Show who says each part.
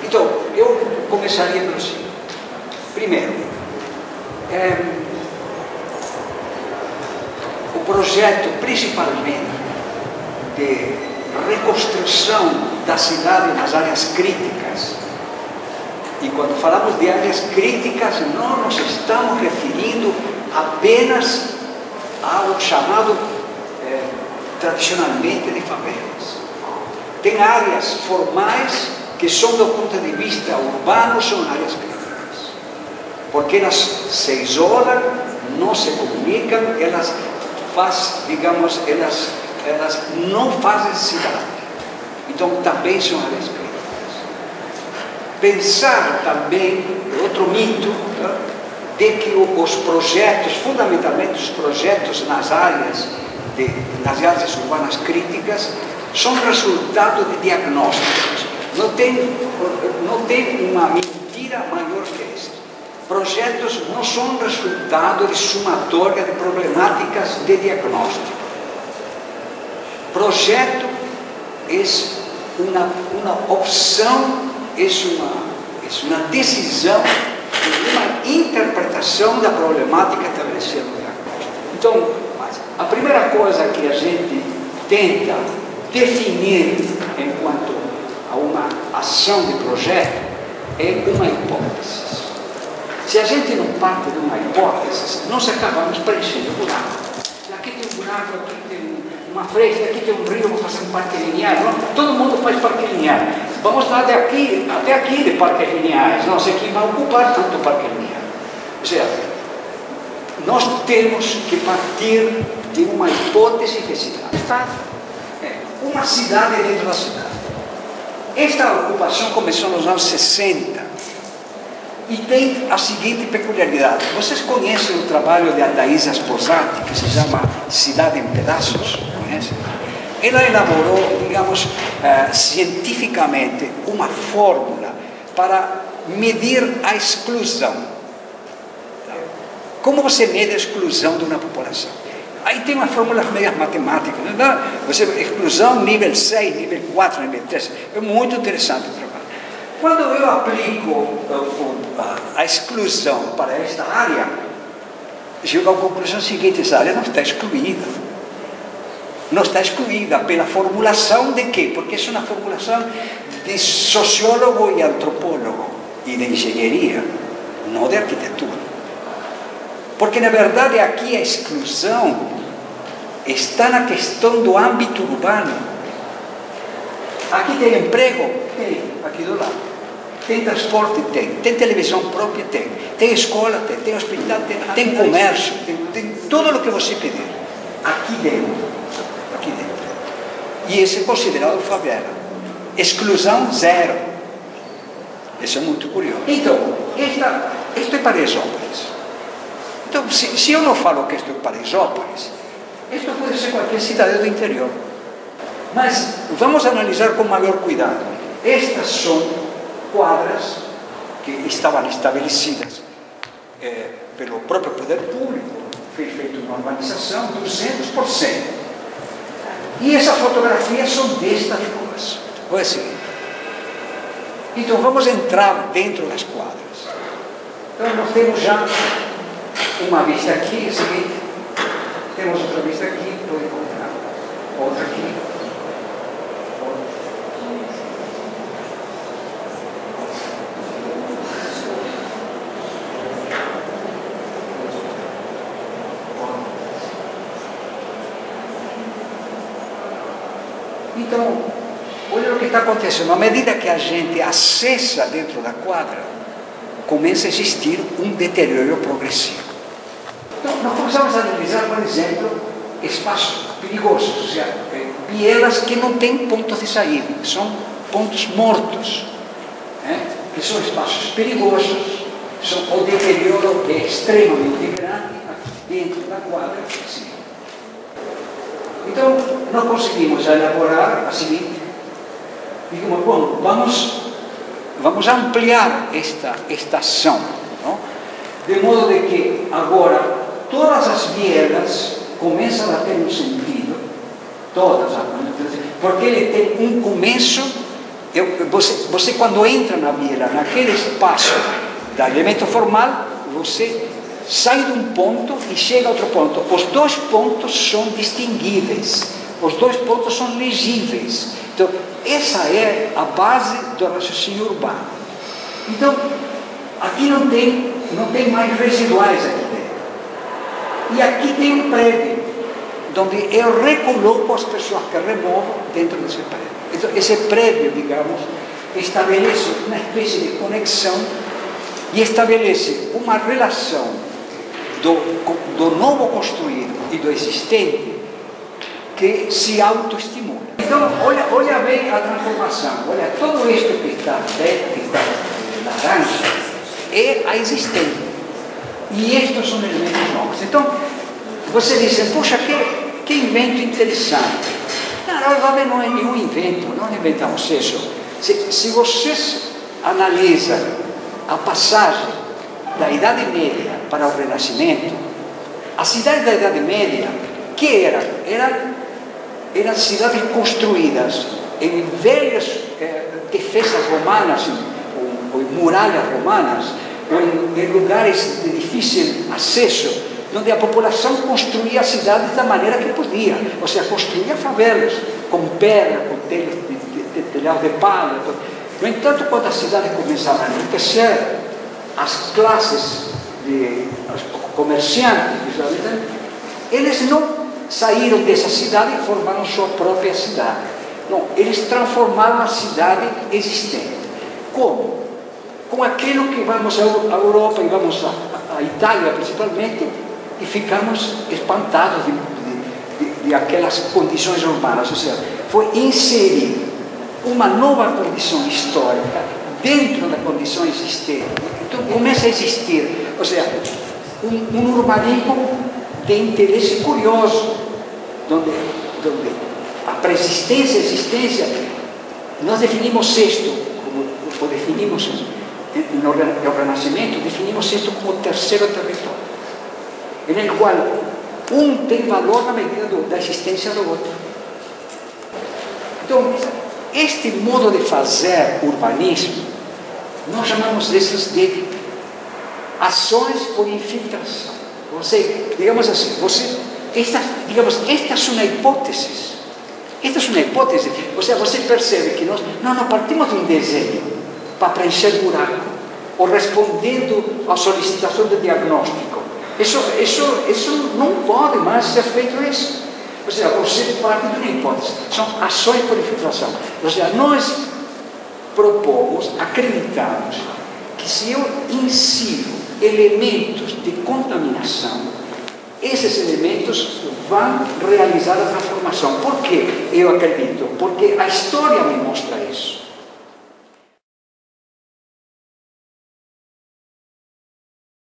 Speaker 1: Então, eu começaria pelo seguinte. Primeiro, o projeto, principalmente, de reconstrução da cidade nas áreas críticas. E quando falamos de áreas críticas, não nos estamos referindo apenas ao chamado, tradicionalmente, de favelas. Tem áreas formais que são, do ponto de vista urbano, são áreas críticas. Porque elas se isolam, não se comunicam, elas não fazem cidade. Então, também são áreas críticas. Pensar também, outro mito, de que os projetos, fundamentalmente os projetos nas áreas urbanas críticas, são resultado de diagnósticos. Não tem uma mentira maior que esta. Projetos não são resultado de somatória de problemáticas de diagnóstico. Projeto é uma opção, é uma decisão, uma interpretação da problemática estabelecida no diagnóstico. Então, a primeira coisa que a gente tenta definir enquanto a uma ação de projeto é uma hipótese. Se a gente não parte de uma hipótese, nós acabamos preenchendo buraco. Aqui tem um buraco, aqui tem uma frente, aqui tem um rio, vamos fazer um parque linear. Não? Todo mundo faz parque linear. Vamos lá até aqui de parques lineares. Não sei quem vai ocupar tanto parque linear. Ou seja, nós temos que partir de uma hipótese de cidade. Uma cidade dentro da cidade. Esta ocupação começou nos anos 60 e tem a seguinte peculiaridade. Vocês conhecem o trabalho de Adaísa Sposati, que se chama Cidade em Pedaços? Conhecem? Ela elaborou, digamos, cientificamente uma fórmula para medir a exclusão. Como você mede a exclusão de uma população? Aí tem uma fórmula meio matemática, né? Exclusão nível 6, nível 4, nível 3. É muito interessante o trabalho. Quando eu aplico a exclusão para esta área, chego à conclusão seguinte: essa área não está excluída. Não está excluída pela formulação de quê? Porque é uma formulação de sociólogo e antropólogo e de engenharia, não de arquitetura. Porque, na verdade, aqui a exclusão está na questão do âmbito urbano. Aqui tem emprego? Tem, aqui do lado. Tem transporte? Tem televisão própria? Tem escola? Tem hospital? Tem comércio? Tem tudo o que você pedir. Aqui dentro. Aqui dentro. E esse é considerado favela. Exclusão zero. Isso é muito curioso. Então, isto é Paraisópolis. Então, se eu não falo que isto é Paraisópolis, isto pode ser qualquer cidade do interior. Mas vamos analisar com maior cuidado. Estas são quadras que estavam estabelecidas pelo próprio poder público, foi feita uma urbanização 200%. E essas fotografias são destas ruas. Olha o seguinte. Então vamos entrar dentro das quadras. Então nós temos já uma vista aqui, é o seguinte, temos outra vista aqui, vou encontrar outra aqui, Então, olha o que está acontecendo. À medida que a gente acessa dentro da quadra, começa a existir um deterioro progressivo. Então, nós começamos a analisar, por exemplo, espaços perigosos, ou seja, vielas que não têm pontos de saída, são pontos mortos, que são espaços perigosos, o deterioro é extremamente grande dentro da quadra. Assim. Então, nós conseguimos elaborar a seguinte, digamos, bom, vamos ampliar esta ação, não? De modo de que agora todas as vielas começam a ter um sentido, todas, porque ele tem um começo Você quando entra na vila, naquele espaço do elemento formal, você sai de um ponto e chega a outro ponto. Os dois pontos são distinguíveis, os dois pontos são legíveis. Então, essa é a base do raciocínio urbano. Então, aqui não tem mais residuais aqui dentro. E aqui tem um prédio, onde eu recoloco as pessoas que removo dentro desse prédio. Então, esse prédio, digamos, estabelece uma espécie de conexão e estabelece uma relação do novo construído e do existente que se autoestimula. Então, olha bem a transformação. Olha, todo isto que está verde, que está laranja, é a existente. E estes são elementos novos. Então, você diz, puxa, que invento interessante. Não, na verdade não é nenhum invento, não inventamos isso. Se vocês analisam a passagem da Idade Média para o Renascimento, a cidade da Idade Média, que eram cidades construídas em velhas defesas romanas, ou em muralhas romanas, ou em lugares de difícil acesso, onde a população construía as cidades da maneira que podia, ou seja, construía favelas, com pedra, com telhado de palha. No entanto, quando a cidade começava a enriquecer, as classes comerciantes, eles não saíram dessa cidade e formaram sua própria cidade. Não, eles transformaram a cidade existente. Como? Com aquilo que vamos à Europa e vamos à Itália principalmente, e ficamos espantados de aquelas condições urbanas. Ou seja, foi inserir uma nova condição histórica dentro da condição existente. Então começa a existir, ou seja, um urbanismo de interesse curioso, onde a persistência e a existência, nós definimos isto, como definimos no Renascimento, definimos isto como o terceiro território, no qual um tem valor na medida da existência do outro. Então, este modo de fazer urbanismo, nós chamamos desses de ações por infiltração. Digamos assim, esta é uma hipótese. Esta é uma hipótese. Ou seja, você percebe que nós não partimos de um desenho para preencher buraco, ou respondendo à solicitação de diagnóstico. Isso não pode mais ser feito isso. Ou seja, você parte de uma hipótese. São ações por infiltração. Ou seja, nós propomos, acreditamos, que se eu insiro elementos de contaminação, esses elementos vão realizar a transformação. Por que eu acredito? Porque a história me mostra isso.